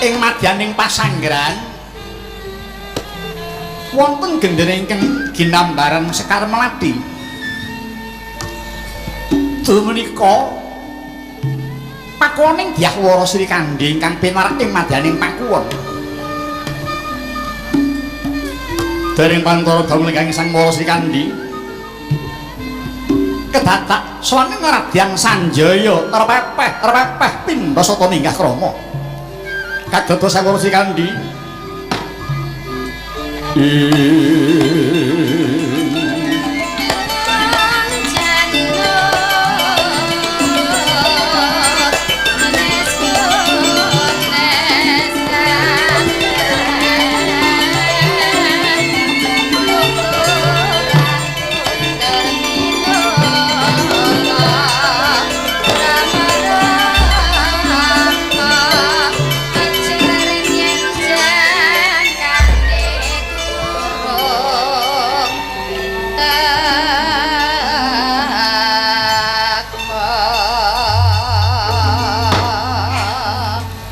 Ing madyaning pasanggrahan wonten gendera ingkang ginambaran Sekar Melati. Dumenika pakuwoning Dyahwara Sri Kandi ingkang pinarak ing madyaning pakuwon. Dereng pantara damel ingkang Sang Wara Sri Kandi kedatak sawaneng Radyang Sanjaya repepeh pindha sata ninggah krama. Kadodo Sang Wara Sri Kandi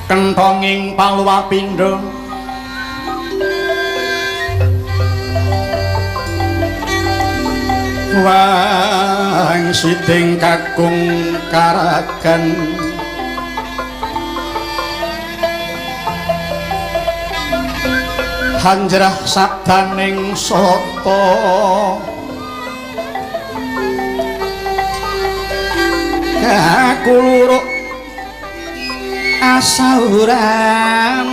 kentonging Paluapindha wangsiding kakung karagan hanjrah sabdaning sata kakuluruk asauran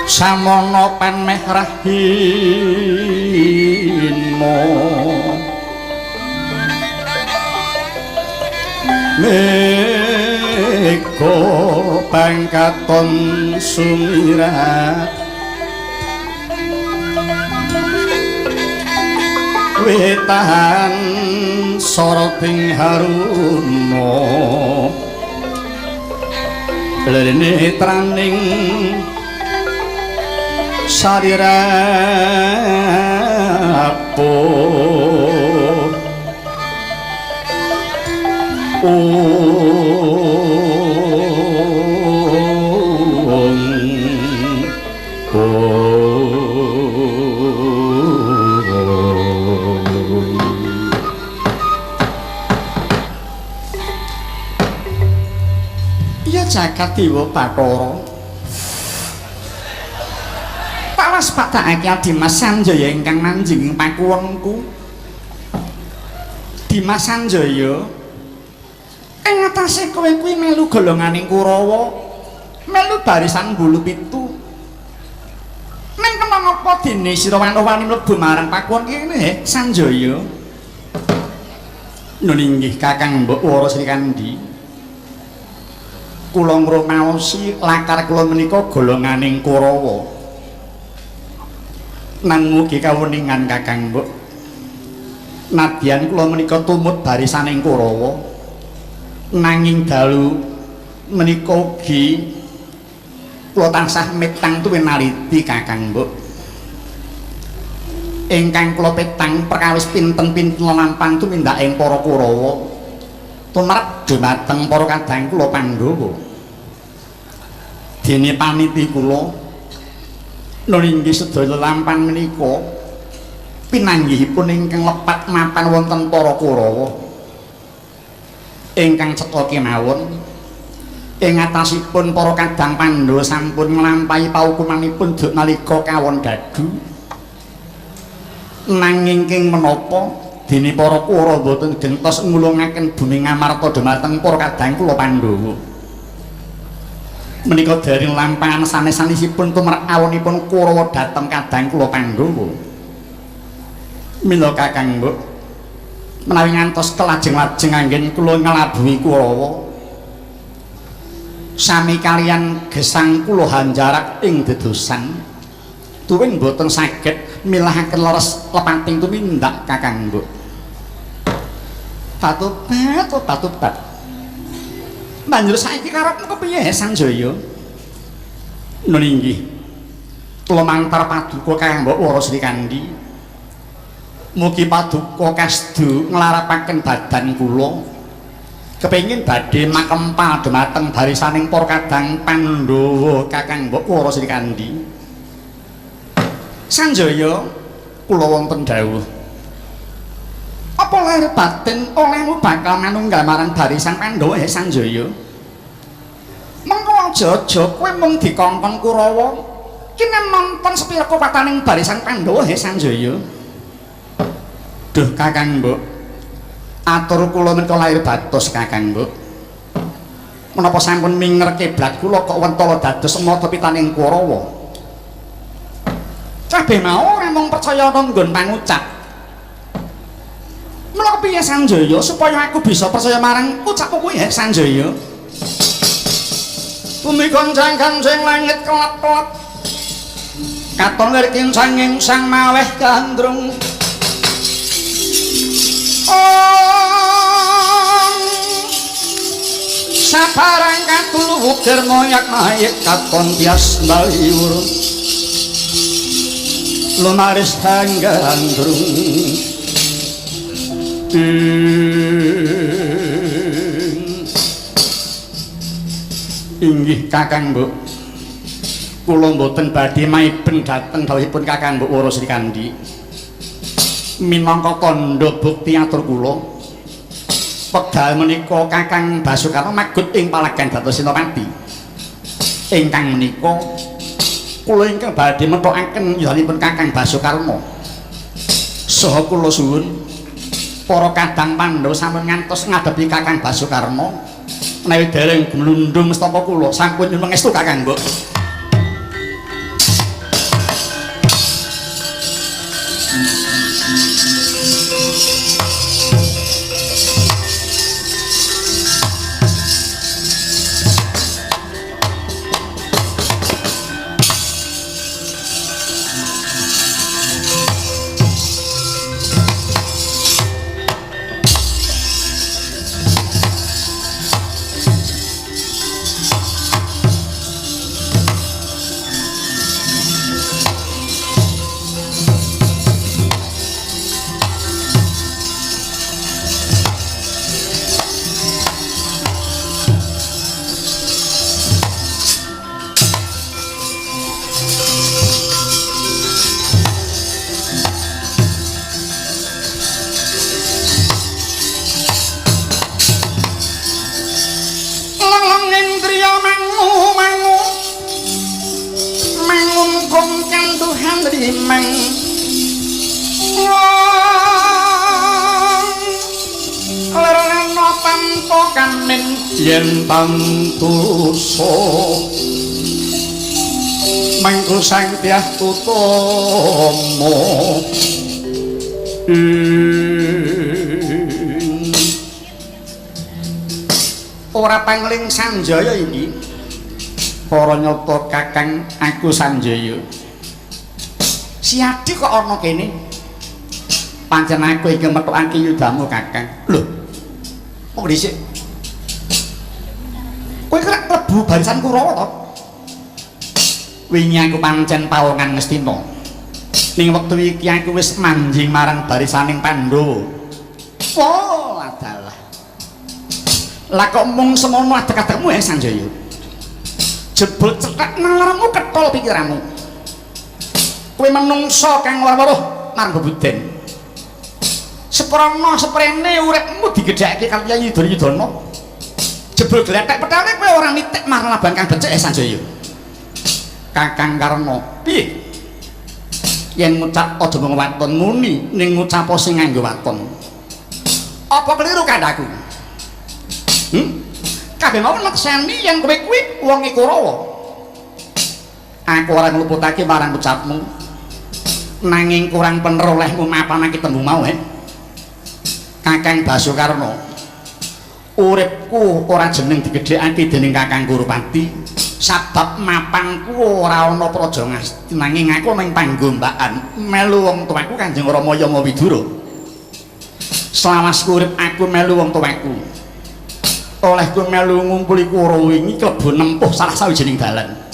samono pan meh rahimo meko pangkaton sumirat wetahan soroting haruna lenetraning sarirapo iya jagat dewa Bathara laras padhake Dimas Sanjaya ingkang manjing pakuwengku. Dimas Sanjaya ing atase kowe kuwi melu golonganing Kurawa, melu barisan bulu pitu. Ning kemang apa dene sira wani mlebu marang pakuwon kene Sanjaya? Nun inggih Kakang Mbok Wara Sri Kandi. Kula ngrumaosi lakar kula menika golonganing Kurawa. Nang mugi kawuningan Kakang Mbok. Nadyan kula menika tumut barisaning Kurawa. Nanging dalu menika ugi kula tansah metang tuwinaliti Kakang Mbok. Ingkang kula petang perkawis pinten-pinten lampang tumindak ing para Kurawa tumrap dhumateng para kadang kula Pandhawa. Dene paniti kula nulinggih sedaya lampah menika pinanggihipun ingkang lepat mapan wonten para Kurawa ingkang cetha kemawon ing atasipun para kadang Pandhawa sampun nglampahi paukumanipun duk nalika kawon dadu. Nanging king menapa dene para Kurawa boten gentos ngulungaken bumi ngamarta dhumateng para kadang kula Pandhawa. Menika dereng lampahan sanes-sanesipun tumrap awonipun Kurawa dhateng kadang kula Pandhawa. Mila Kakang Mbok menawi ngantos kelajeng-lajeng anggen kula nglabuhi Kurawa sami kaliyan gesang kula hanjarak ing dedosan tuwin boten saged milahaken leres lepating tumindak Kakang Mbok. Patupat. Banjur saiki karepmu kepiye Sanjaya? Nun inggih. Kula mantar paduka Kakang Mbok Wara Sri Kandi. Mugi paduka kasdu nglarapaken badan kula. Kepengin badhe makempal dhumateng barisaning para kadang Pandhawa Kakang Mbok Wara Sri Kandi. Sanjaya kula wonten dawuh. Apa lahir batin olehmu bakal manunggal marang barisan Pandhawa Sanjaya? Mengko aja-aja kowe mung dikongkon Kurawa, kene nonton sepira kekuwataning barisan Pandhawa Sanjaya. Duh Kakang Mbok. Atur kula menika lahir batos Kakang Mbok. Menapa sampun minger kiblat kula kok wentala dados mata pitaning Kurawa? Kabeh mau ora mung percaya ana nggon pangucap. Mula piye Sanjaya supaya aku bisa percaya marang ucapku kuwi Sanjaya? Bumi goncang sing langit kelap-kelap. Katon lir kincanging sang maweh gandrung. Sabarang katulu wukir moyak mayek katon bias bali urun. Lumaris hanggandrung inggih Kakang Mbok kula mboten badhe maiben dhateng dawuhipun Kakang Mbok Wara Sri Kandi minangka tandha bukti atur kula wekdal menika Kakang Basukarna magut ing palagan Dados Senopati ingkang menika kula ingkang badhe methokaken yuswanipun Kakang Basukarna saha kula suwun para kadang Pandhawa sampun ngantos ngadepi Kakang Basukarna menawi dereng glundung stapa kula sampun nyuwun pangestu Kakang Mbok. langkung kanduhan rimeng lerena tanpa kamin yen tantusa mangku sang tiah utama ora pangling Sanjaya ini para nyata kakang aku Sanjaya si Adi kok ana kene pancen aku iki metokake yudamu kakang lho kok dhisik kowe kira klebu barisan Kurawa to wingi aku pancen pawongan Ngastina ning wektu iki aku wis manjing marang barisaning Pandhawa oh adalah lah kok mung semono adek-adekmu Sanjaya jebul cekak nalarmu ketol pikiranmu kowe menungso kang ora weruh marang bebuden seprana seprene uripmu digedheke kaliyan Yudana jebul gletek petane kowe ora nitik marang labang kang becik Sanjaya Kakang Karna piye yen ngucap aja mung waton muni ning ngucap sing nganggo waton apa keliru kandhaku kabeh mau nekseni yen kowe kuwi wong Kurawa aku ora ngluputake marang ucapmu nanging kurang bener olehmu mapanake tembung mau Kakang Basukarna uripku ora jeneng digedhekake dening Kakang Kurupati sabab mapanku ora ana praja ngasti nanging aku ning panggombakan melu wong tuaku Kanjeng Rama Yama Widura selawasku urip aku melu wong tuaku olehku melu ngumpuli Kurawa wingi klebu nempuh salah sawijining dalan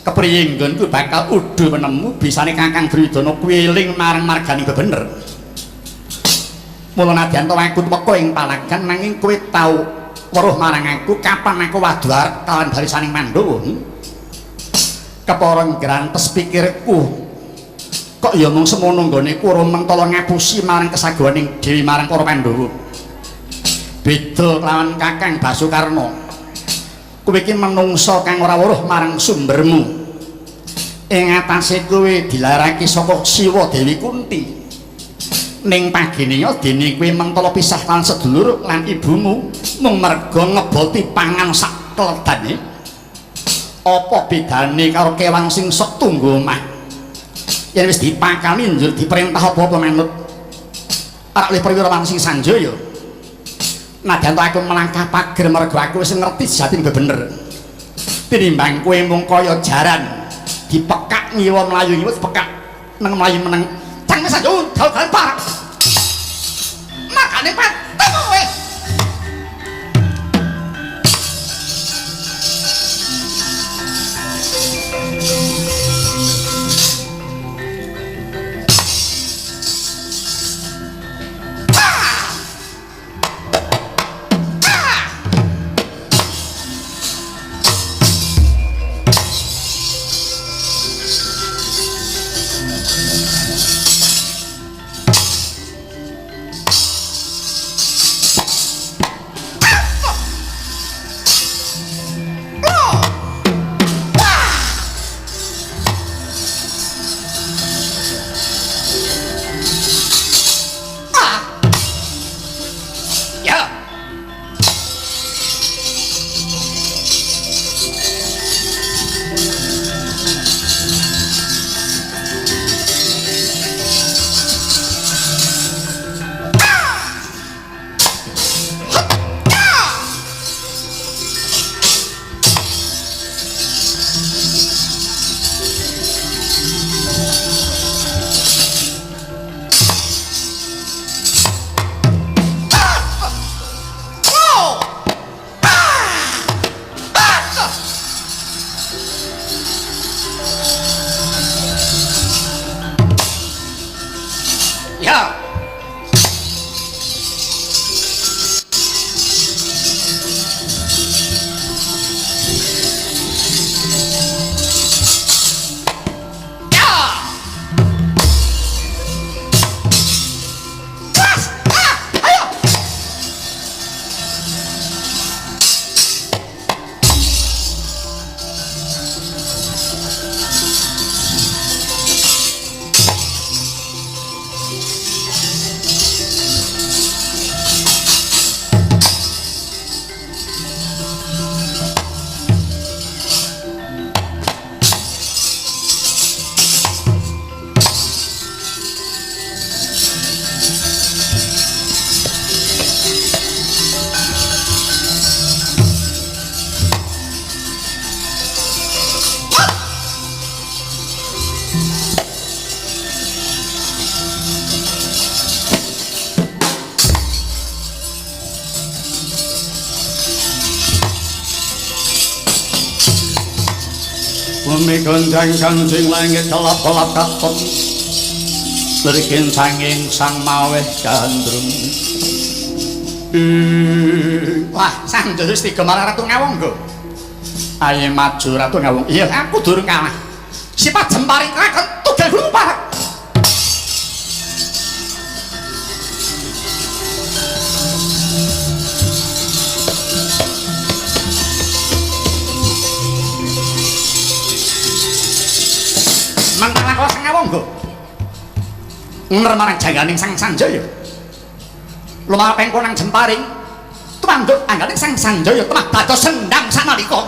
kepriye nggonku bakal udu menemu bisane Kakang Duryudana kuwi eling marang marganing bebener mula nadyan aku teka ing palagan nanging kowe tau weruh marang aku kapan aku wadu arep kawan barisaning Pandhawa kepara ngrantes pikirku kok ya mung semono nggone Kurawa mentala ngapusi marang kesagawaning Dewi marang para Pandhawa beda kelawan Kakang Basukarna kowe iki menungsa kang ora weruh marang sumbermu ing atase kowe dilarake saka Siwa Dewi Kunti ning pagene ya dene kowe mentala pisah lan sedulur lan ibumu mung merga ngeboti pangan sak kledane apa bedane karo kewan sing sok tunggu omah yen wis dipakani njur diperintah apa manut ora oleh perwira Wangsing Sanjaya nadyan aku melangkah pager mergo aku wis ngerti sejatine bener tinimbang kowe mung kaya jaran dipekak ngiwa mlayu wis pekak nang mlayu meneng cang wis aja dal-dal parek makane patemu kowe bumi gonjang kanjing langit kelap-kelap katon lirikin sanging sang maweh gandrung. Wah, sang terus tiga malah Ratu Ngawangga. Ayo maju Ratu Ngawangga. Iya, aku durung kalah. Sifat jemparing akan tugel gumpal. Mangkalah kau sang Ngawangga. Ngermarang jaganing sang Sanjaya. Lumah pengkonang jemparing tumanduk angganing sang Sanjaya temah dados sendang sanalika.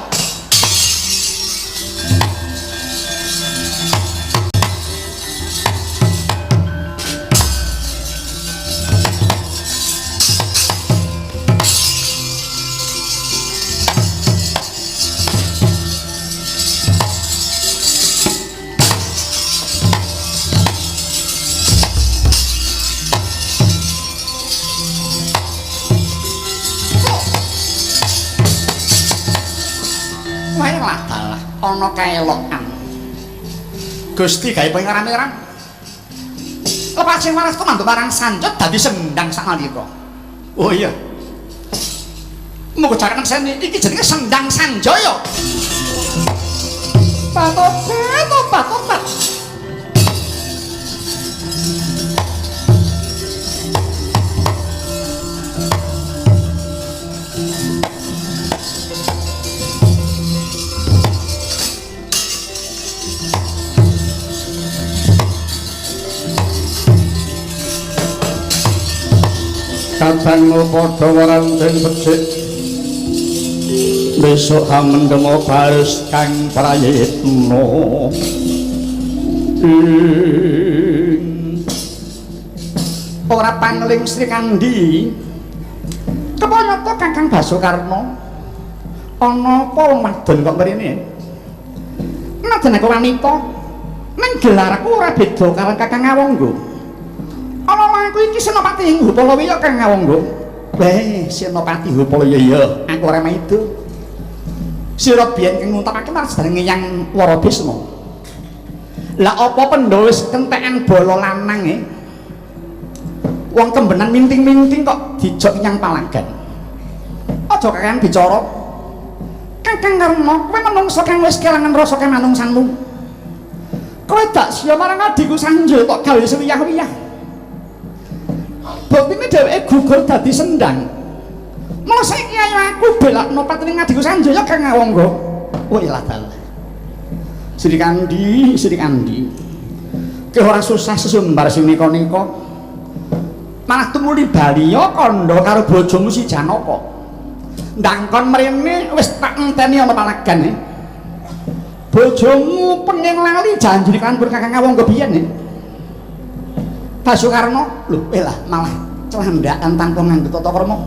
Ana kaelokan Gusti gawe pangeran-pangeran lepas sing waras teman marang sanjot dadi sendang sanalika. Oh iya, muga jaraken seni iki jenenge Sendang Sanjaya. Patobat. Kadangmu padha waranten becik besok hamendemo baris kang prayitna ora pangling Sri Kandi kepayata Kakang Basukarna ana apa wong wadon kok mrene najan aku wanita ning gelarku ora beda karo Kakang Ngawangga. Ana aku iki Senopati ing Hupalawaya Kang Ngawangga. Weh, Senopati Hupalaya ya, aku ora maido. Sira biyen kang nguntapake marang sedherenge Yang Warabisma. Lah apa Pandhawa wis kentekan bala lanang e? Wong kembenan minting-minting kok dijok nyang palagan. Aja kakang bicara. Kakang Karna, kowe menungsa kang wis kelangan rasa kamanungsanmu. Kowe dak sia marang adiku Sanjaya kok gawe suwiyah-wiyah. Buktine dheweke gugur dadi sendang. Mula saiki ayo aku belakno patine ngadiku Sanjaya Kang Ngawangga. Oh ilah dalah. Sri Kandi. Ki ora susah sesumbar sing nika-nika. Malah tumuli baliya kandha karo bojomu si Janaka. Ndangkon mrene wis tak enteni ana palagan. Bojomu penging lali janji kan pur Kakang Ngawangga biyen. Basukarna lho elah malah celandakan tanpa nganggo tata krama.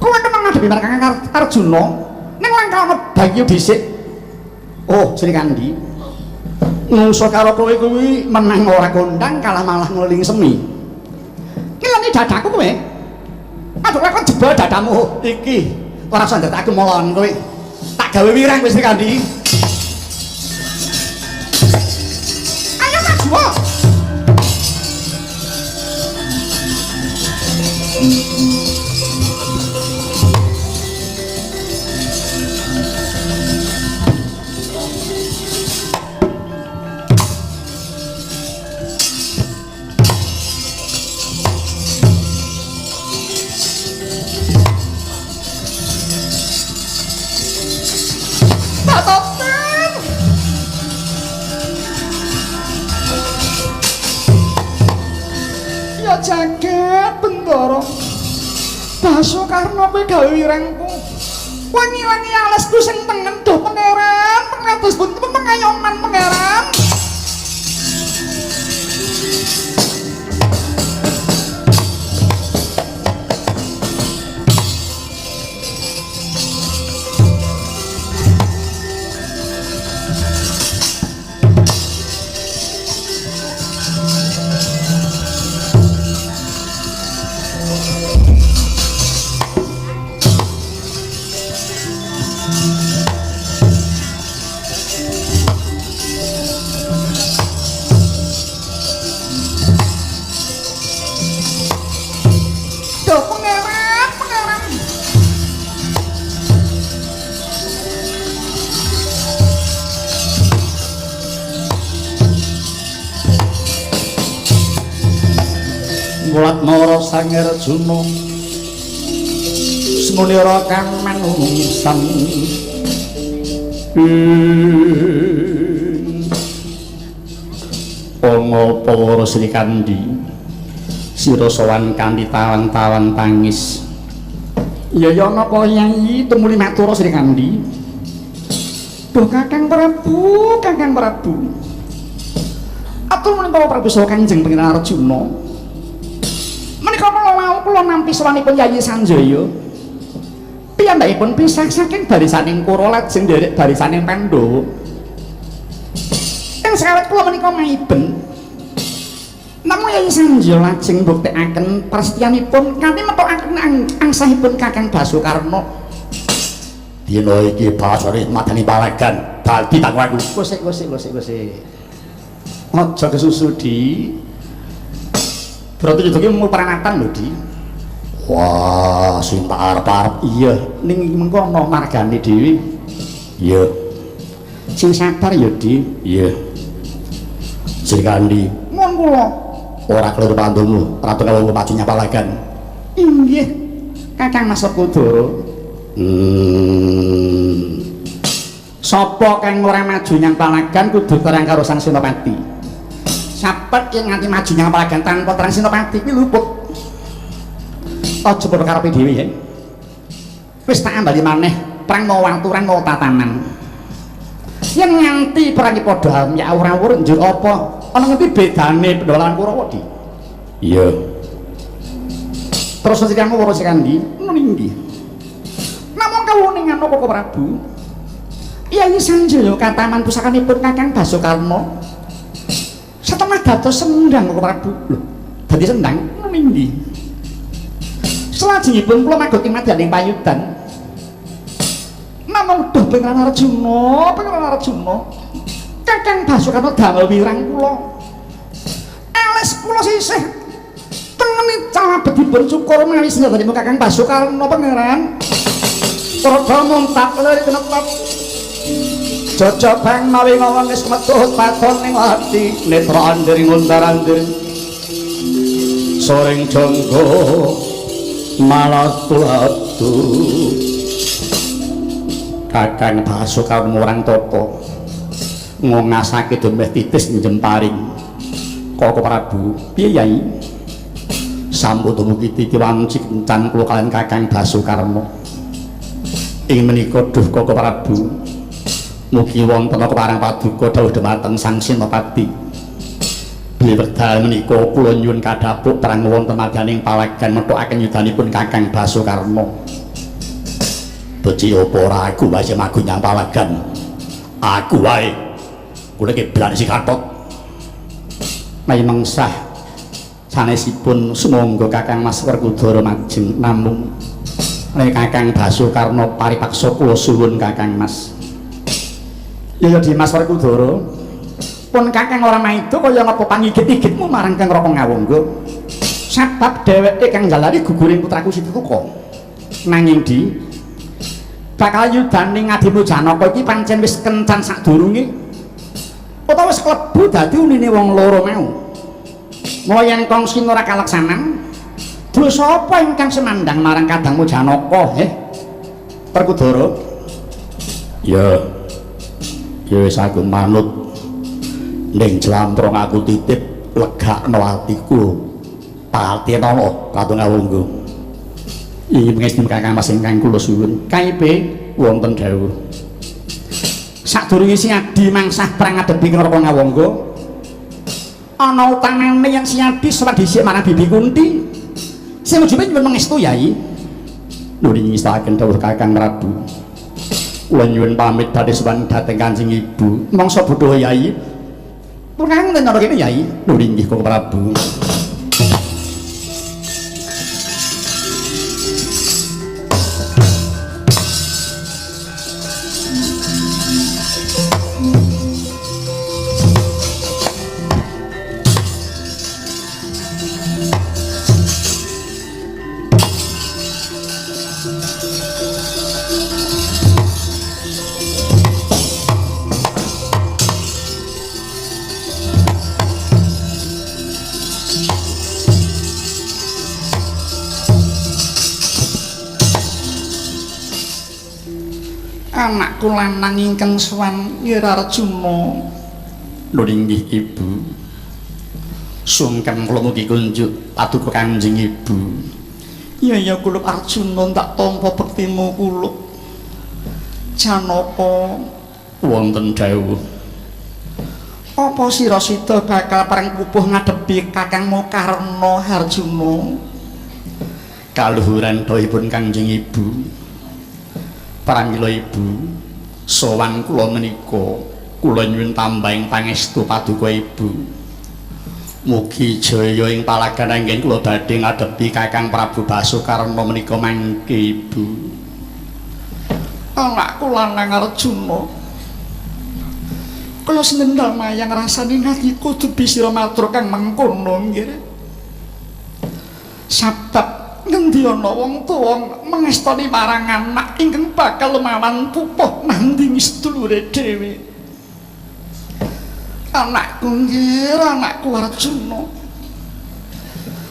Kowe kemang ngadepi marang Kakang Arjuna ning langkah Bagyo dhisik. Oh, Sri Kandi. Nungso karo kowe kuwi menang ora kondang kalah malah ngeling semi. Ngilani dadaku kowe. Aduh kowe kok jebol dadamu iki. Ora usah ndetak aku molon kowe. Tak gawe wirang wis Sri Kandi. Ayo maju. Ya jagat Bendara Basukarna kowe gawe wirangku wangi-wangi alasku sing tengen duh pangeran pengatus pun pengayoman pangeran. mulat mara sang Arjuna semuni ora kang manungsan ngapa para Sri Kandi sira sowan kanthi tawan-tawan tangis ya napa Yai tumuli matur Sri Kandi duh Kakang Prabu atur menika Prabu saha Kanjeng Pangeran Arjuna menika kula nampi sawanipun Yayi Sanjaya piyambakipun pisah saking barisaning Kura lajeng nderek barisaning Pandhawa ing sawet kula menika maiben namun Yayi Sanjaya lajeng mbuktekaken prastyanipun kanthi methokaken angsahipun Kakang Basukarna dina iki basane madani palagan dadi tangwaku kusik aja kesusu di berarti iki mau peranatan lho di wah sing tak arep-arep iya ning mengko ana margane dhewe iya sing sabar ya di iya Sri Kandi mon kula ora keloro pandhamu ratu kawula maju nyapalagan inggih Kakang Mas Kudara sapa kang ora maju nyapalagan kudu terang karo Sang Senopati sapet yang nganti maju nyapalagan tanpa terang Senopati kuwi luput aja padha karepe dhewe ya wis tak ambali maneh perang mau waturan mau tatanan yen nganti perang padha ya ora-ora njur apa ana ngendi bedane Pandhawa lan Kurawa di iya terus kamu ora Kandi ninggi namun kawuning anu Koko Prabu Yayi Sanjaya kataman pusakanipun Kakang Basukarna setengah dados sendang Koko Prabu lho dadi sendang ninggi selajengipun kula magot ing madyaning payudan namung duh Pangeran Arjuna Kakang Basukarna damel wirang kula alis kula sisih tengeni calabetipun syukur mawi senjatanipun Kakang Basukarna Pangeran Praja muntak leri kenepet jajabang mawi ngawang wis metuh paton ning ati netra andering undar-andir soring jangga malatulatu Kakang Basukarna murang tata ngongasake demeh titis njemparing Koko Prabu piye Yai sampun dumugi titiwanci kencan kula kaliyan Kakang Basukarna ing menika duh Koko Prabu mugi wonten keparang paduka dawuh dhumateng Sang Senopati bilih wekdal menika kula nyuwun kadhapuk perang wonten madyaning palagan methokaken yudanipun Kakang Basukarna beci apa ora aku wae magu nyang palagan aku wae kula iki blan sing kathok mengsah sanesipun sumangga Kakang Mas Werkudara majeng namung nek Kakang Basukarna paripaksa kula suwun Kakang Mas ya Dimas Werkudara pun Kakang ora maido kaya ngapa pangigit-igitmu marang Kang Raka Ngawangga sebab dheweke kang jalari guguring putraku Situka nanging di bakal yudane ngadimu Janaka iki pancen wis kencan sadurunge utawa wis klebu dadi unine wong loro mau yen kongsi ora kaleksanan dosa apa ingkang semandang marang kadangmu Janaka Werkudara ya wis aku manut ning jlamprong aku titip legakno atiku Patirana Ratu Ngawangga iki mengesti Kakang Mas ingkang kula suwun kaipe wonten dawuh sadurunge Siadi mangsah perang ngadepi Raka Ngawangga ana utangane yang Siadi sawet dhisik marang Bibi Kunti sing ujube nyuwun mengestu Yai nuwun ngestaken dawuh Kakang Prabu kula nyuwun pamit badhe sowan dhateng Kanjeng Ibu mangsa budha Yai pun kang nara kene Yai nuwun inggih Koko Prabu anakku lanang ingkang sowan Nggih Arjuna. Lho inggih Ibu. Sungkem kula mugi kunjuk paduka Kanjeng Ibu. Ya kula Arjuna tak tampa bektimu kula. Janaka wonten dawuh. Apa sira sida bakal perang pupuh ngadepi Kakang Mokarna Arjuna? Kaluhuran dawuhipun Kanjeng Ibu. Pramila Ibu, sowan kula menika kula nyuwun tambahing pangestu paduka Ibu. Mugi jaya ing palagan anggen kula badhe ngadepi Kakang Prabu Basukarna menika mangke Ibu. Anakku lanang Arjuna. Kula sendal mayang rasane ngati kudu bisira matur kang mengkono nggih. Sabab ngendi ana wong tuwa mengestoni marang anak ingkang bakal lumawan pupuh nanding sedulure dhewe. Anakku nggih, anakku Arjuna.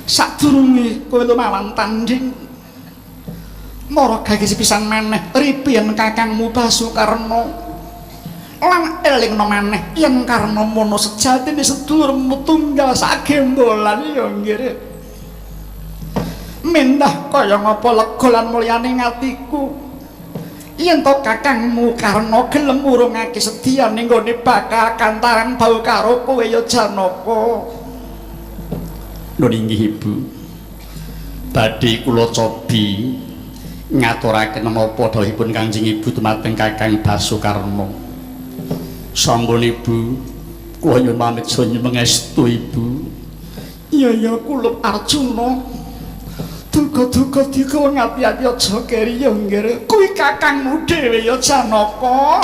Sadurunge kowe lumawan tanding mara gage sepisan maneh ripian Kakangmu Basukarna. Lan elingno maneh yen karna mono sejatine sedulurmu tunggal sagembolan ya nggih. Mendah kaya ngapa lega lan mulyane atiku. Yen to Kakangmu karna gelem urungake sediyane nggone bakal kantaran bau karo kowe ya Janaka. Lho inggih Ibu. Badhe kula cobi ngaturaken menapa dawuhipun Kanjeng Ibu dumateng Kakang Basukarna. Sampun Ibu, kula nyuwun pamit sonya mengestu Ibu. Iya kula Arjuna. Duga-duga dikowe ngati-ati aja keri ya nggih. Kuwi Kakangmu dhewe ya Janaka.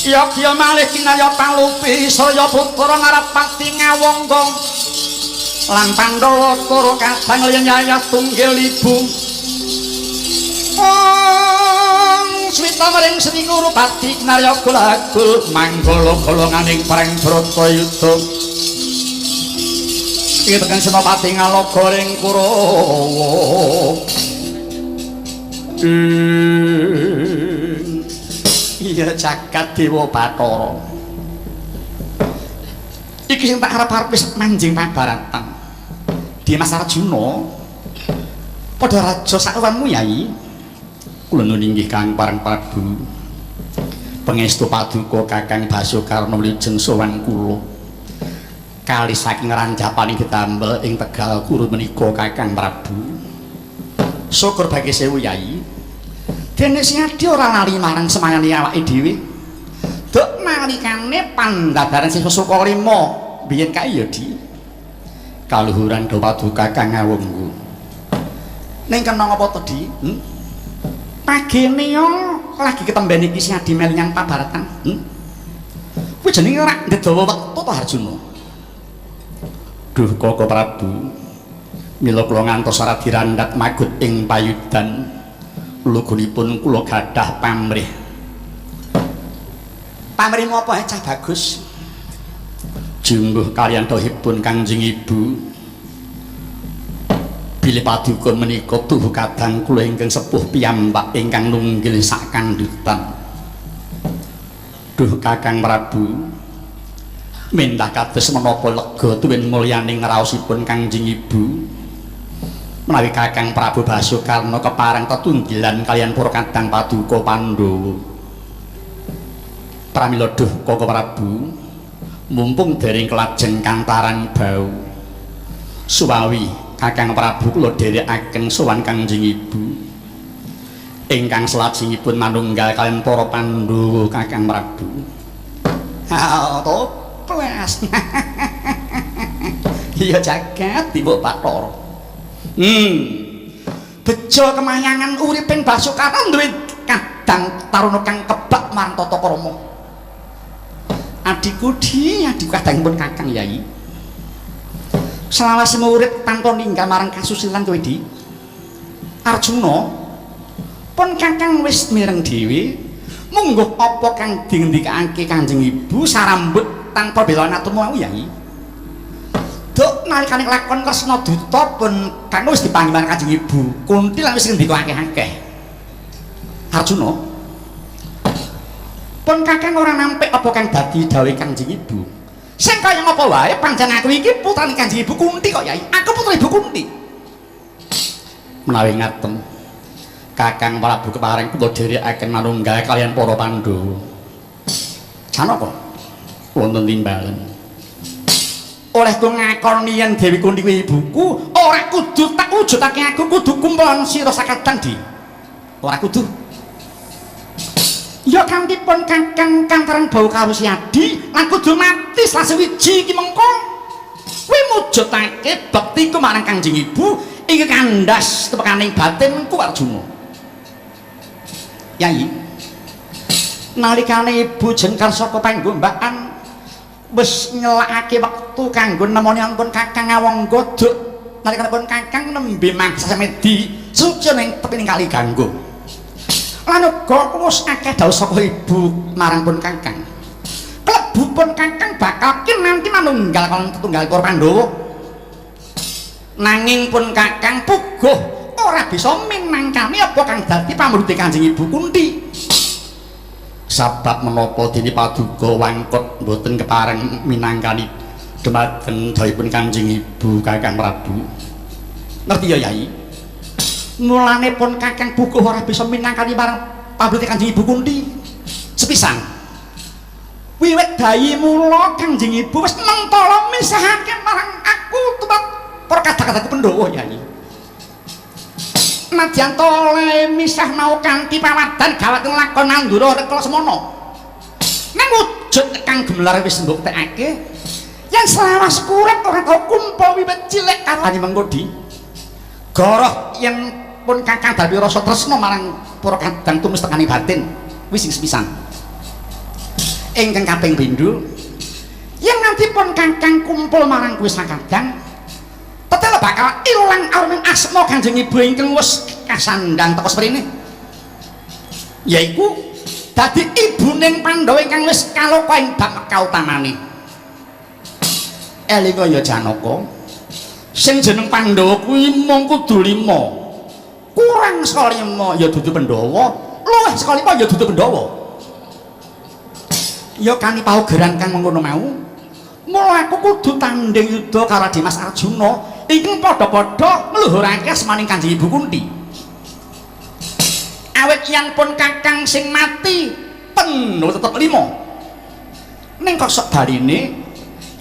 Yogya malih kinaya palupi saya putra ngarepati ngawangga lan Pandhawa karo kadang yen yayah tunggil ibu swita maring Sri Ngurupati kinarya gulagul manggala golonganing perang Bratayuda iki tekan Senopati Ngalaga ring Kurawa iya jagat Dewa Bathara iki sing tak arep-arep wis manjing pabaratan Dimas Arjuna padha raja sakuwanmu Yai kula nuwun inggih Kang Parang Prabu pangestu paduka Kakang Basukarna wilujeng sowan kula kali saking ranjapaning ditambel ing Tegal Kuru menika Kakang Prabu syukur bagi sewu Yai dene sing adi ora lali marang semayane awake dhewe. Dok nalikane pandadaran sing Suka Lima biyen kae ya Di. Kaluhuran do paduka Kang Ngawunggu. Ning kena apa to Di? Pagene yo lagi ketemben iki sing adi melingan pabaratan. Kuwi jenenge ora ndedawa wektu to Arjuna. Duh Koko Prabu. Mila kula ngantos ora dirandhat magut ing payudan. Lugunipun kula gadah pamrih. Pamrih apa cah bagus? Jumbuh kaliyan dawuhipun Kanjeng Ibu. Bilih paduka menika tuhu kadang kula ingkang sepuh piyambak ingkang nunggil sak kandhutan. Duh Kakang Prabu. Mendah kados menapa lega tuwin mulyaning raosipun Kanjeng Ibu. Menawi Kakang Prabu Basukarna kepareng tetunggilan kalian para kadang paduka Pandhawa. Pramila duh Koko Prabu, mumpung dereng kelajeng kantaran bau suwawi Kakang Prabu kula dherekaken sowan Kangjeng Ibu ingkang salajengipun manunggal kaliyan para Pandhawa Kakang Prabu. Toples. Iya jagat Ibu Bathara. Bejo kemayangan uriping Basukaran duwe kadang taruna kang kebak marang tata krama. Adikku adikku kadangipun Kakang Yai. Selawase urip tanpa ninggal marang kasusilan kowe di. Arjuna pun Kakang wis mireng dhewe mungguh apa kang dingendikake Kanjeng Ibu sarambut tanpa bela natumu Yai. Duk nalikane lakon Kresna Duta pun Kakang wis dipanggih marang Kanjeng Ibu. Kunti lan wis ngendika akeh-akeh. Arjuna pun Kakang ora nampik apa kang dadi dawuh Kanjeng Ibu. Sing kaya ngapa wae pancen aku iki putrane Kanjeng Ibu Kunti kok Yai. Aku putra Ibu Kunti. Menawi ngaten Kakang Prabu kepareng kula dherekaken manunggal kaliyan para Pandhawa. Janaka wonten timbalan. Olehku ngakoni yen Dewi Kunti kuwi ibuku, ora kudu tak wujudake aku kudu kumpul sira sakadang di. Ora kudu. Ya kantipun Kakang kantaran bau kawusyadi lan kudu mati sasewiji iki mengko kuwi mujudake baktiku marang Kanjeng Ibu ing kandhas tepekaning batinku Arjuna. Yai nalikane ibu jengkar saka panggombakan wis nyelakake wektu kanggo nemoni ampun Kakang Awangga duk nalikane pun Kakang nembe mangsa semedi suci ning tepining kali Ganggo. Lan uga wis akeh dawuh saka ibu marang pun Kakang. Klebu pun Kakang bakal kinanti manunggal kaliyan tetunggal para Pandhawa. Nanging pun Kakang puguh ora bisa minangkani apa kang dadi pamrute Kanjeng Ibu Kunti. Sabab menapa dene paduka wangkot mboten kepareng minangkani dumateng dawuhipun Kanjeng Ibu Kakang Prabu. Ngerti ya Yai? Mulane pun Kakang puguh ora bisa minangkani marang pamrute Kanjeng Ibu Kunti. Sepisan wiwit dayi mula Kanjeng Ibu wis mentala misahake marang aku tumrap para kadang-kadang Pandhawa Yai. Nadyan tole misah mau kanthi pawadan gawat lakon Andura Rekla Semana. Nang wujud kang gemelar wis mbuktekake yen selawas kurep ora tau kumpul wiwit cilik karo mengko di. Goroh yen pun Kakang dadi rasa tresna marang para kadang tumestekane batin wis sing sepisan. Ingkang kaping pindho yen nanti pun Kakang kumpul marang kuwi sakadang tetel bakal ilang arming asma Kanjeng Ibu ingkang wis kasandang teka sprene. Yaiku dadi ibuning Pandhawa ingkang wis kaloka ing bab kautamane. Elinga ya Janaka. Sing jeneng Pandhawa kuwi mung kudu 5. Kurang saka 5 ya dudu Pandhawa, luwih saka 5 ya dudu Pandhawa. Ya kani paugeran kang ngono mau. Mula aku kudu tanding yuda karo Dimas Arjuna ingkang padha-padha ngluhurake asmaning Kanjeng Ibu Kunti. Awit yen pun Kakang sing mati penuh tetep 5. Ning kok sok baline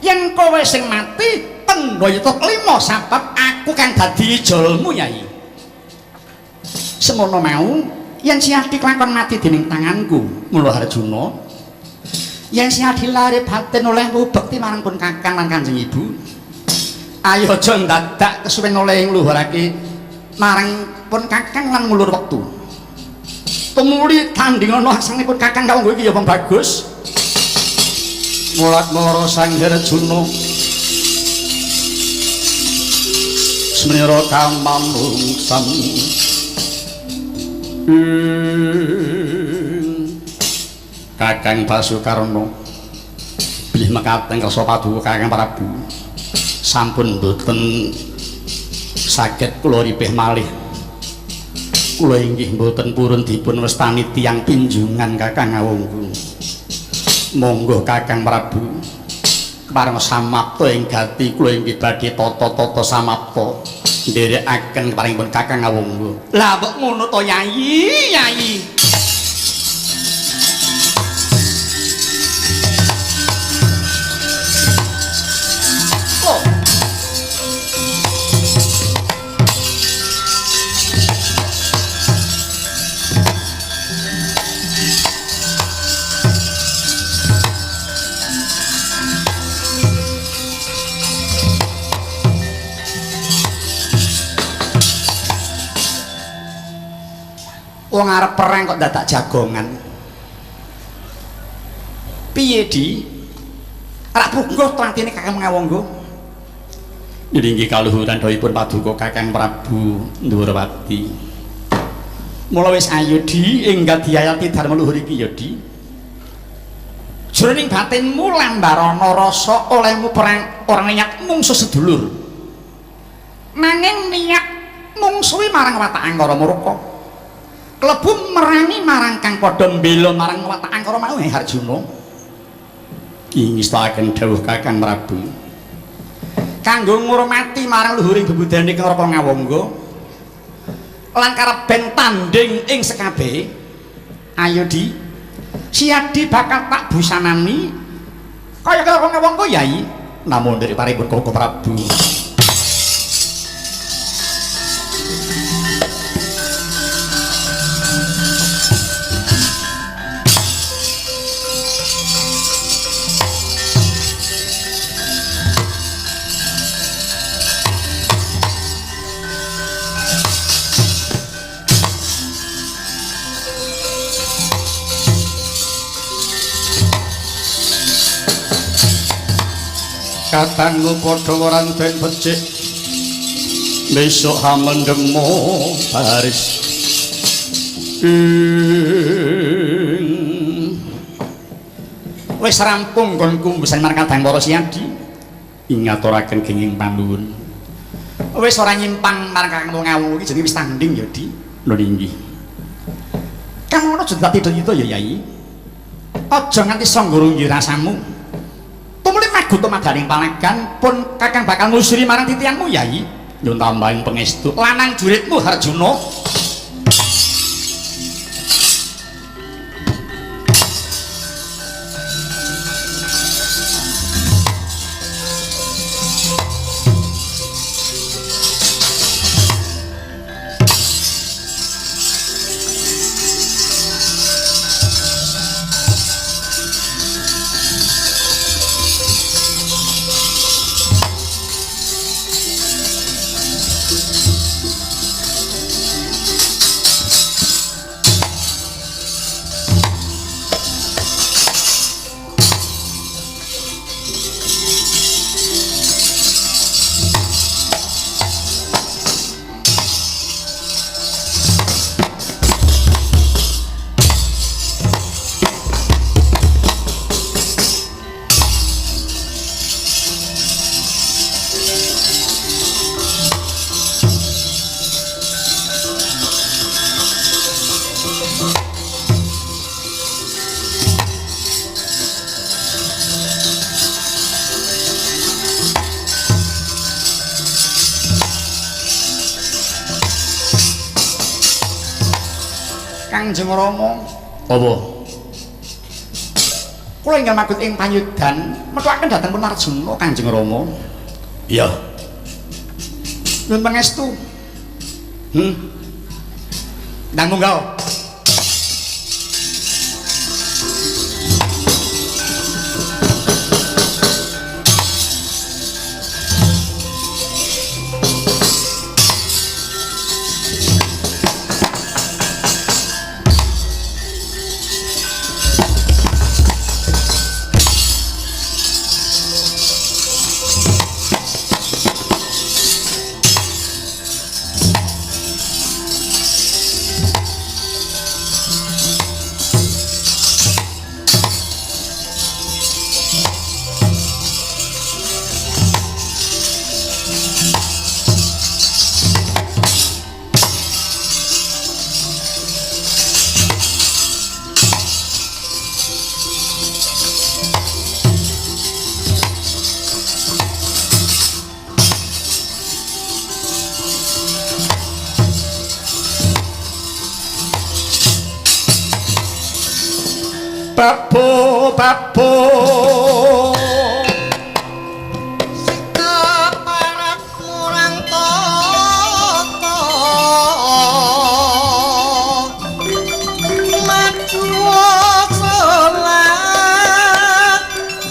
yen kowe sing mati penuh tetep 5 sebab aku kang dadi ijolmu Yai. Semono mau yen si Adi kelakon mati dening tanganku mula Arjuna yen si Adi lare batin oleh bekti marang pun Kakang lan Kanjeng Ibu. Ayo aja ndadak kesuwen oleh ngluhurake marang pun Kakang lan ngulur wektu. Tumuli tandingana asangipun Kakang kawula iki ya wong bagus. Mulat mara Sang Arjuna. Smira kamamungsam. Kakang Basukarna bilih mekaten kersa paduka Kakang Prabu sampun mboten saged kula ripih malih. Kula inggih mboten purun dipun westani tiyang pinjungan Kakang Awangga. Monggo Kakang Prabu kepareng samapta ing gati kula inggih badhe tata-tata samapta nderekaken keparengipun Kakang Awangga. Lah mbok ngono to Yai, Yai. Wong arep perang kok dadak jagongan. Piye di? Rak pungguh tlatine Kakang Ngawangga. Nggih kaluhuran dawuhipun Paduka Kakang Prabu Ndhurawati. Mula wis ayo di enggal diayati dharma luhur iki ya di. Jroning batinmu lambarana rasa olehmu perang ora niat mungsuh sedulur. Nanging niat mungsuhi marang watak angkara murka. Klebu merangi marang kang padha mbela marang watak angkara mau Harjuna. Ki ngestakaken dawuh Kakang Prabu. Kanggo ngurmati marang luhuring bebudane Kang Raka Ngawangga. Lan kareben tanding ing sekabehe. Ayo di Siadi bakal tak busanani kaya Kang Raka Ngawangga yai. Namun dari paripun Koko Prabu. Katanggu padha waranten becik besok hamendemo baris wis rampung konku besan marang Kadang para Siadi ingaturaken kenging panuwun wis ora nyimpang marang Kakang Ngawangga iki jenenge wis tanding ya Di lho inggih kamu aja dadi itu ya Yai aja nganti sangguru rasamu tumuli maguta madaning palagan pun Kakang bakal ngusiri marang titianmu Yai nyuwun tambahing pangestu lanang juritmu Harjuna Kanjeng Rama. Apa? Kula ingkang makut ing panyudan metuaken dhateng pun Arjuna Kanjeng Rama. Iya. Nuwun pangestu. Ndang munggah. Babo babo sikap parak murang toto maju salat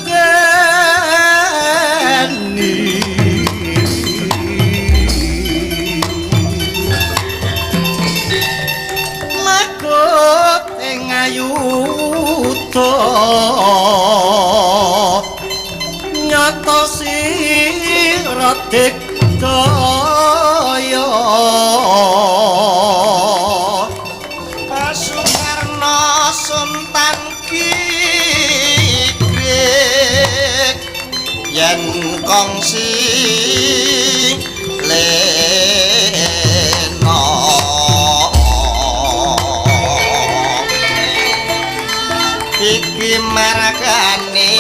geni mak dikta nyata sira dikdaya Sukarna Sultan Kikrik yen kongsi lena iki margane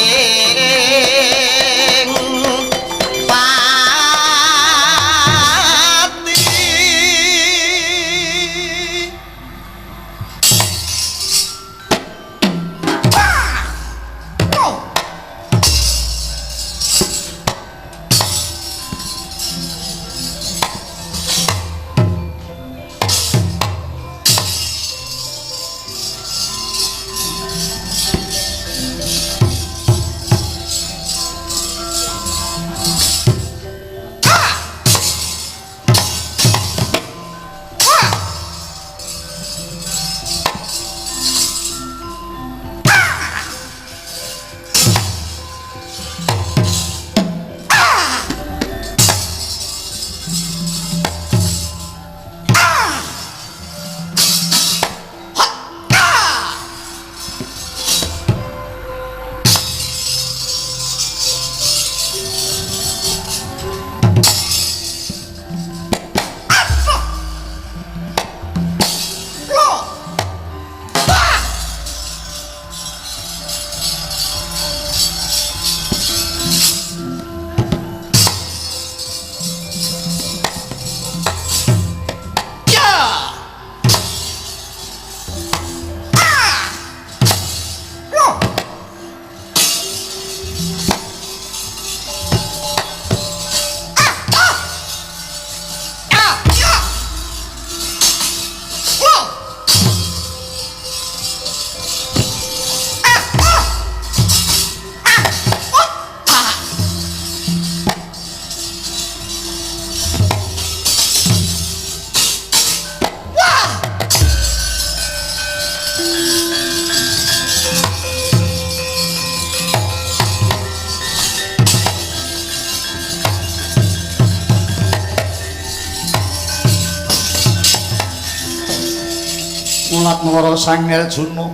Mulat Nwara Sang Arjuna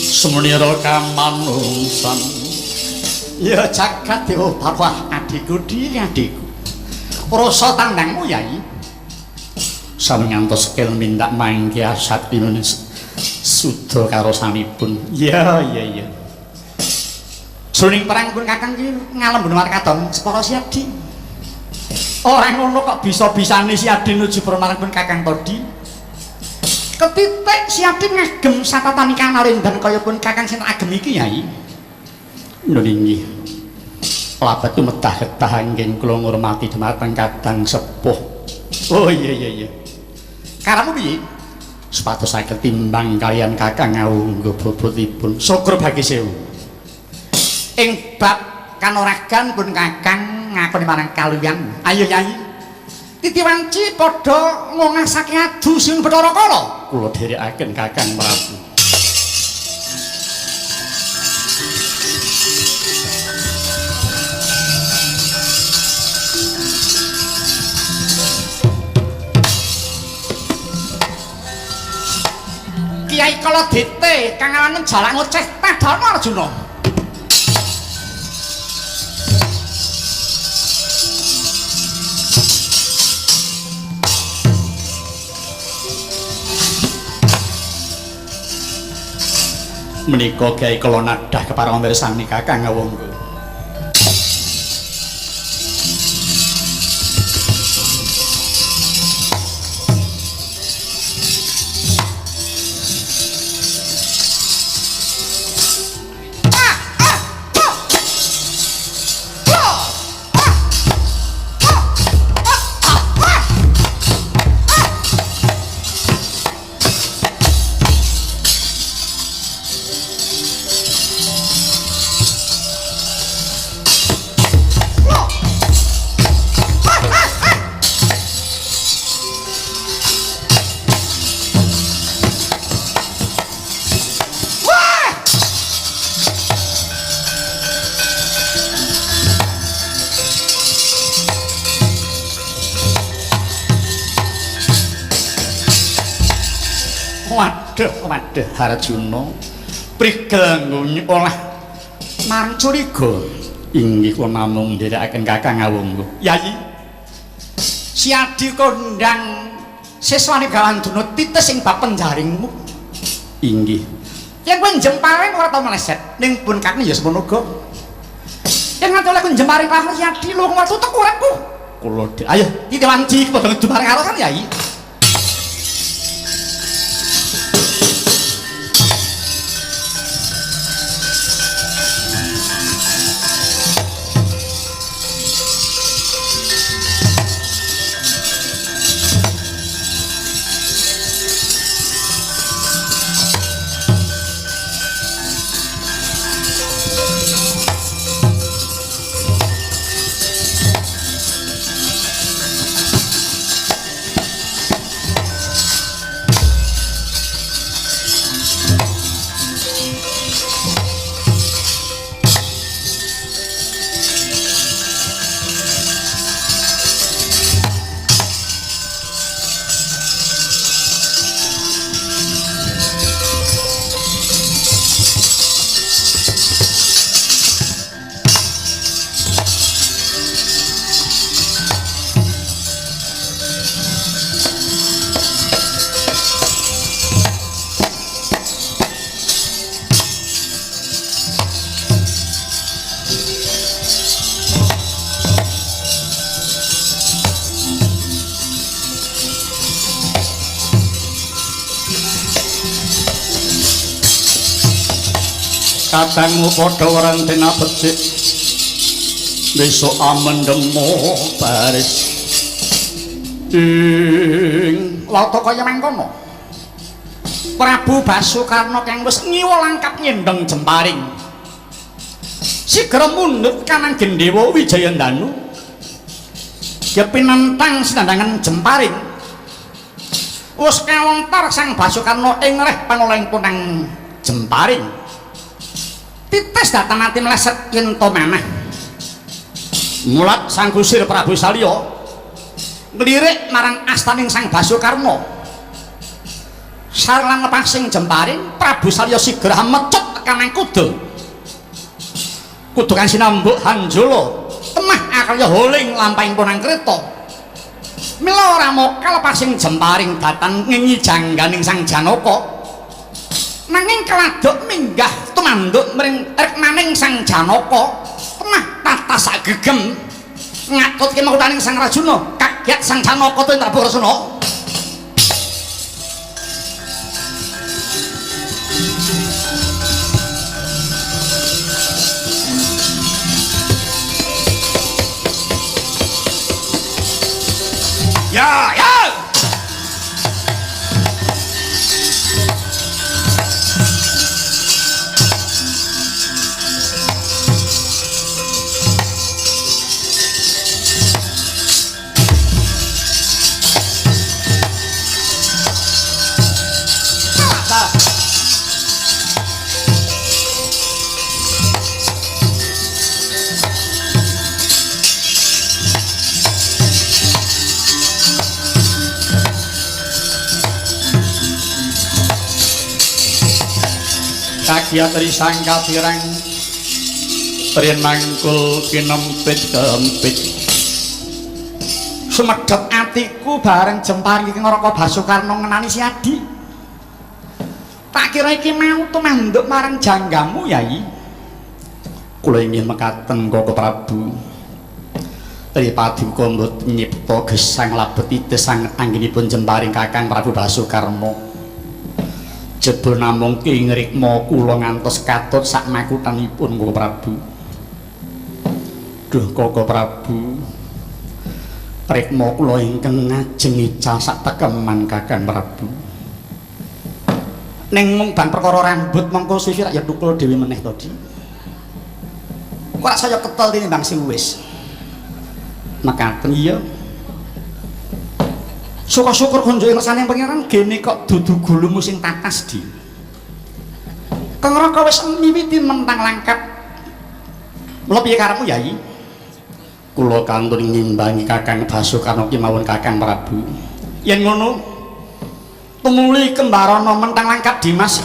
semunira kamanungsan ya jagat dewa bawah adikku adikku rasa tandangmu yai sami ngantos kel mindak mangke asati suda karo samipun ya jroning perang pun kakang ki ngalem markaton separa siadi ora ngono kok bisa-bisane siadi nuju permarang pun kakang Todi ketitik siapin ngagem satatani kanalindan kaya pun kakang sing agem iki yai nuninggi labat tumedhah-gedhah anggen kula ngurmati dumateng kadang sepuh oh iya karamu piye supados saged timbang kalian kakang ngawungga bobotipun syukur bagi sewu ing bab kanoragan pun kakang ngakoni marang kaliyan ayo yai Titiwanci padha ngongasake adu sing Bathara Kala. Kula dherekaken Kakang Prabu. Kiai Kala Dite kang awanen jalak ngoceh teh Dharma Arjuna. Menika Kyai Kala nadah keparang mirsani Kakang Ngawangga. waduh Harjuna prigel ngunyu olah marang curiga inggih kula namung nderekaken Kakang Awungga Yayi Siadi kondang seswane gawan duna titis ing bab penjaringmu inggih yen kowe jemparing ora tau meleset ning pun kakne ya semono uga yen nganti oleh kowe jemparing karo Siadi lho kok tutuk uripku kula ayo iki wanci padha ngedumareng karo kan Yayi Kadangmu padha warantena becik besok amendemo baris ing lata kaya mangkono Prabu Basukarna kang wis ngiwa langkap nyendeng jemparing sigra mundhut kanan Gendhewa Wijayandanu kepinentang sinandhangan jemparing wis kawontar Sang Basukarna ing reh panoleng punang jemparing titis datang mati meleset yen to manah mulat Sang Gusir Prabu Salya nglirik marang astaning Sang Basukarna sareng lepasing jemparing Prabu Salya sigra mecut kanang kuda kang sinambuk Hanjala temah akalya holing lampahing punang kreta mila ora mokal lepasing jemparing datang ngenyi jangganing Sang Janaka nanging keladuk minggah tumanduk mring rekmaning Sang Janaka temah tata sak gegem ngatutke makutaning Sang Rajuna kaget Sang Janaka tu Prabu Rasuna ya ya kagiat risang katirang rin mangkul kinempit kempit sumedhep atiku bareng jemparing iki ngraka Basukarna ngenani Siadi tak kira iki mau tumanduk marang janggamu Yayi kula ingin mekaten Koko Prabu Ripadi kondut nyipta gesang labet titis sang anggenipun jemparing Kakang Prabu Basukarna jebul namung ki ngrikma kula ngantos katut sak makutanipun Koko Prabu. Duh Koko Prabu. Rikma kula ingkang ngajeng ical sak tekeman Kakang Prabu. Ning mung bang perkara rambut mengko suwi ya tukul dhewe meneh to, Di. Kok saya ketel tinimbang sing wis. Mekaten iya. Syukur-syukur konjo ngersane pangeran gene kok dudu gulumu sing tatas Di. Kang Raka wis miwiti mentang langkap. Mula piye karepmu Yai? Kula kantun ngimbangi Kakang Basukarna ki mawon Kakang Prabu. Yen ngono tumuli kembarono mentang langkap Dimas.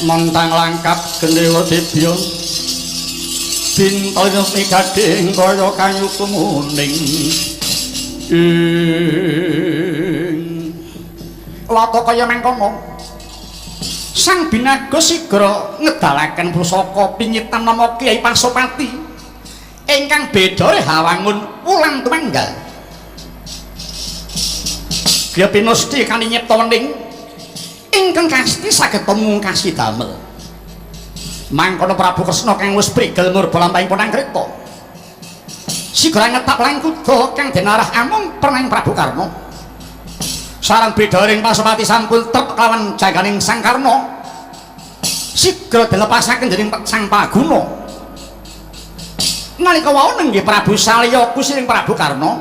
Montang langkap gendewa debya bintaya migading kaya kayu kemuning lata kaya mengkono sang binaga sigra ngedalaken pusaka pinyitan nama Kyai Pasopati ingkang beda hawangun wulan tumenggal Gya Pinusti kani nyipta wening ingkang kasti saged mungkasi damel mangkono Prabu Kresna kang wis prigel murba lampahing Ponangkreta sigra ngetap langkuda kang denarah amung pernah Prabu Karna sareng bedaring Pasopati sampun trep kelawan jaganing Sang Karna sigra dilepasaken dening Sang Paguna nalika wau nenggih Prabu Salya kusiring Prabu Karna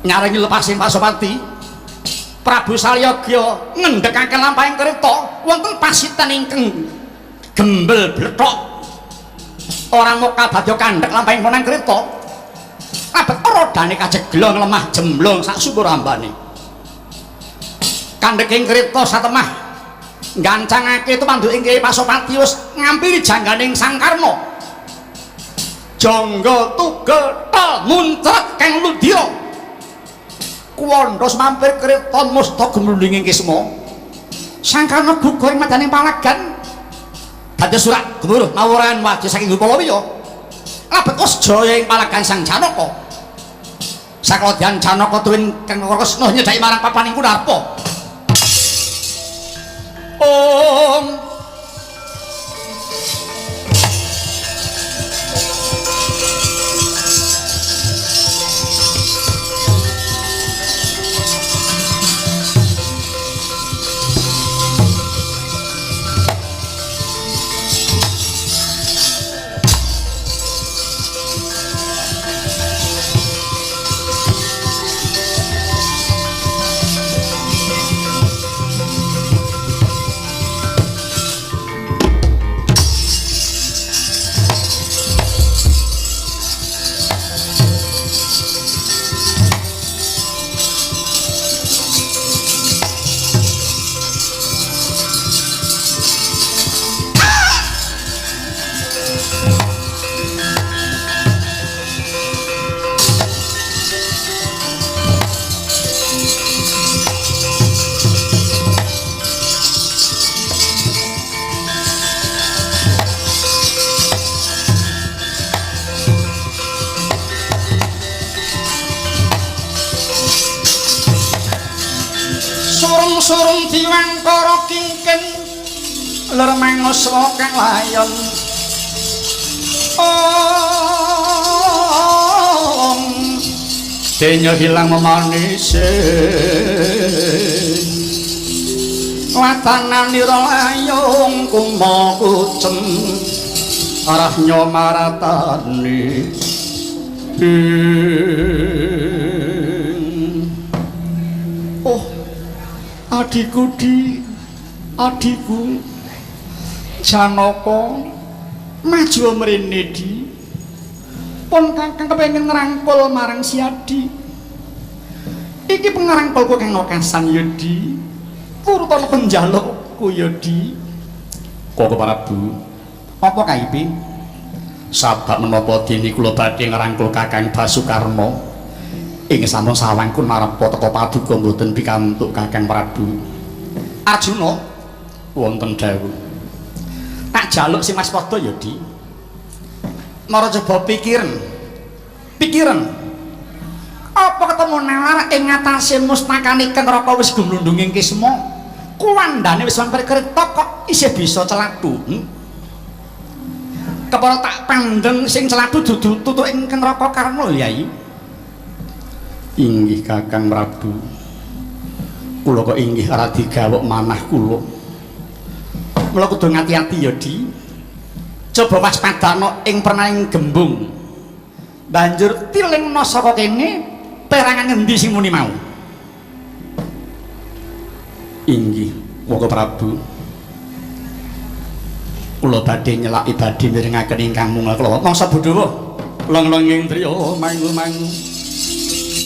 nyarengi lepasing Pasopati Prabu Salyagya ngendhekaken lampahing kreta wonten pasitan ingkang gembel blethok ora muka badya kandhek lampahing ponang kreta abet rodane kajeglong lemah jemblong sak sumur ambane kandheking kreta satemah gancangake tumanduking Kyai Pasopati wis ngampiri jangganing Sang Karna jangga tugel tal muncrat kang ludya kuwandos mampir kreta musta gemlunding ing kisma Sang Karna gugur ing madaning palagan dados surak gemuruh mawuran wadi saking Gopalawiya labet jaya ing palagan Sang Janaka sakodyan Janaka tuwin kang Kresna nyedhaki marang papaning Kunarpa Om surung diwangkara kingken ler manguswa kang layon Om denya hilang memanise watananira layung kuma kucem arah nyomaratani oh adikku adikku Janaka maju mrene di pun kakang kepengin ngrangkul marang si Adi iki pengrangkulku kang wekasan ya di kurutana penjalukku ya di kok Prabu apa kaipi sabab menapa dene kula badhe ngrangkul Kakang Basukarma ing sampun sawangkun marapa teka paduka mboten pikantuk Kakang Prabu Arjuna wonten dawuh tak jaluk si Mas Padha ya di mara coba pikiran apa ketemu nalar ing ngatasé mustakane neraka wis gumlundung ing kisma kuwandane wis mampir kereta kok isih bisa celadu kepara tak pandeng sing celadu dudu tutuk ing neraka Karna Yai inggih Kakang Prabu kula kok inggih ora digawok manah kula mula kudu ngati-ati ya Di. Coba waspadana ing permainan gembung. Banjur tilingna saka kene perangan ngendi sing muni mau? Inggih, Waka Prabu. Kula badhe nyelaki badhe mirengaken ingkang mungel kula. Mangsa Budhawa. Lang-lang ing triya mangu-mangu.